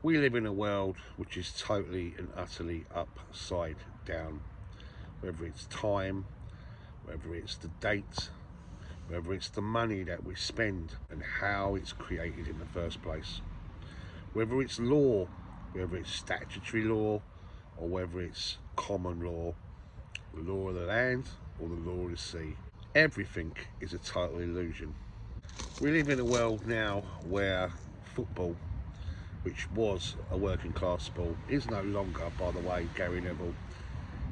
We live in a world which is totally and utterly upside down. Whether it's time, whether it's the date, whether it's the money that we spend and how it's created in the first place. Whether it's law, whether it's statutory law, or whether it's common law, the law of the land or the law of the sea. Everything is a total illusion. We live in a world now where football, which was a working class sport, is no longer, by the way, Gary Neville.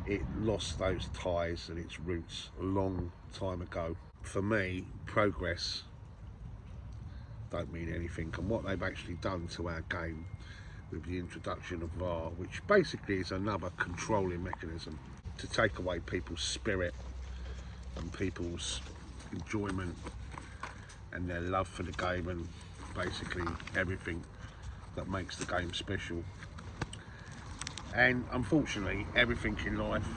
It lost those ties and its roots a long time ago. For me, progress don't mean anything, and what they've actually done to our game with the introduction of VAR, which basically is another controlling mechanism to take away people's spirit and people's enjoyment and their love for the game and basically everything that makes the game special. And unfortunately, everything in life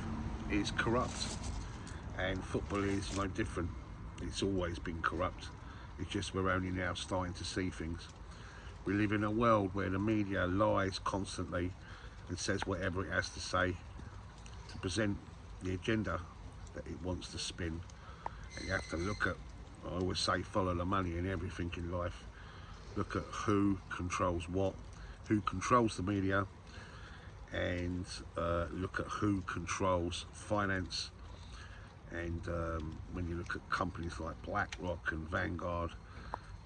is corrupt, and football is no different. It's always been corrupt. It's just we're only now starting to see things. We live in a world where the media lies constantly and says whatever it has to say to present the agenda that it wants to spin. And you have to look at, I always say, follow the money in everything in life. Look at who controls what, who controls the media, and look at who controls finance. And when you look at companies like BlackRock and Vanguard,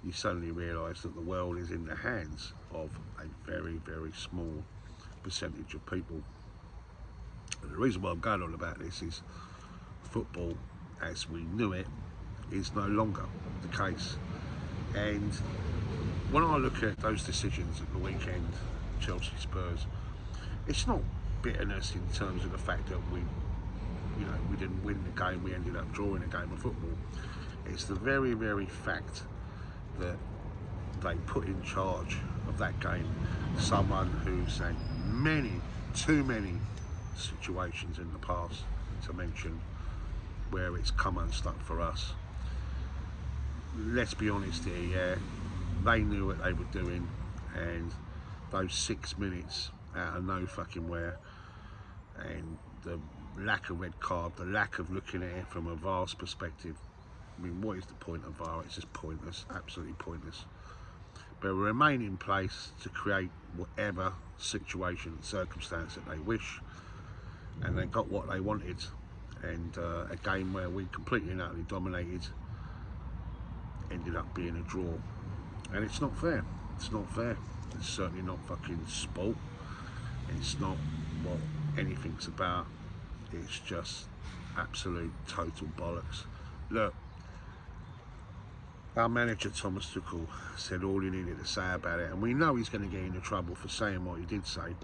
you suddenly realise that the world is in the hands of a very, very small percentage of people. And the reason why I'm going on about this is football, as we knew it, is no longer the case. And when I look at those decisions at the weekend, Chelsea Spurs, it's not bitterness in terms of the fact that we didn't win the game, we ended up drawing a game of football. It's the very, very fact that they put in charge of that game someone who's had too many situations in the past to mention where it's come unstuck for us. Let's be honest here, yeah, they knew what they were doing, and those 6 minutes out of no fucking where, and the lack of red card, the lack of looking at it from a VAR's perspective. I mean, what is the point of VAR? It's just pointless, absolutely pointless. But remain in place to create whatever situation and circumstance that they wish, and they got what they wanted. And a game where we completely and utterly dominated ended up being a draw. And it's not fair. It's not fair. It's certainly not fucking sport. It's not what anything's about. It's just absolute total bollocks. Look, our manager Thomas Tuchel said all he needed to say about it, and we know he's going to get into trouble for saying what he did say.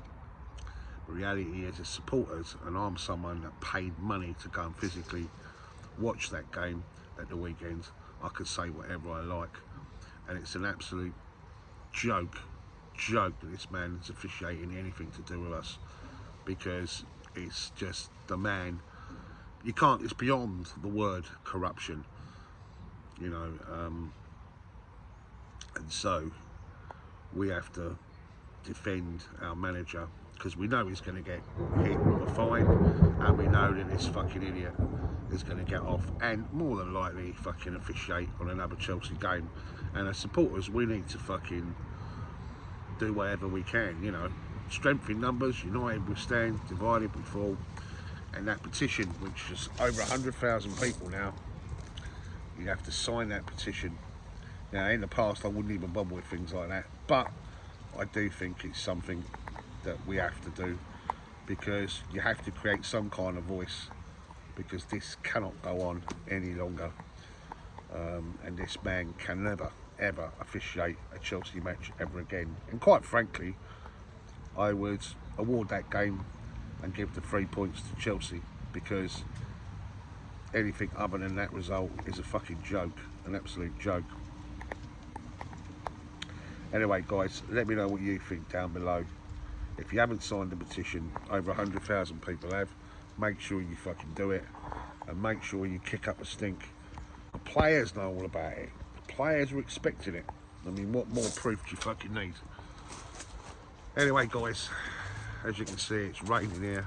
The reality is, as supporters, and I'm someone that paid money to go and physically watch that game at the weekend, I could say whatever I like, and it's an absolute joke that this man is officiating anything to do with us, because it's just the man. You can't. It's beyond the word corruption, you know. And so we have to defend our manager, because we know he's going to get hit with a fine, and we know that this fucking idiot is going to get off and more than likely fucking officiate on another Chelsea game. And as supporters, we need to fucking do whatever we can, you know. Strength in numbers, united we stand, divided we fall. And that petition, which is over 100,000 people now, you have to sign that petition. Now, in the past, I wouldn't even bother with things like that, but I do think it's something that we have to do, because you have to create some kind of voice, because this cannot go on any longer. And this man can never, ever officiate a Chelsea match ever again. And quite frankly, I would award that game and give the 3 points to Chelsea, because anything other than that result is a fucking joke, an absolute joke. Anyway, guys, let me know what you think down below. If you haven't signed the petition, over 100,000 people have. Make sure you fucking do it, and make sure you kick up the stink. The players know all about it. The players are expecting it. I mean, what more proof do you fucking need? Anyway, guys, as you can see, it's raining here.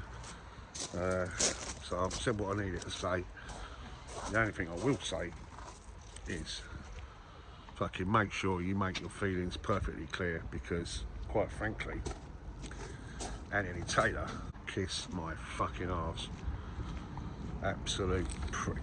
So I've said what I needed to say. The only thing I will say is fucking make sure you make your feelings perfectly clear, because quite frankly, Anthony Taylor, kiss my fucking arse. Absolute prick.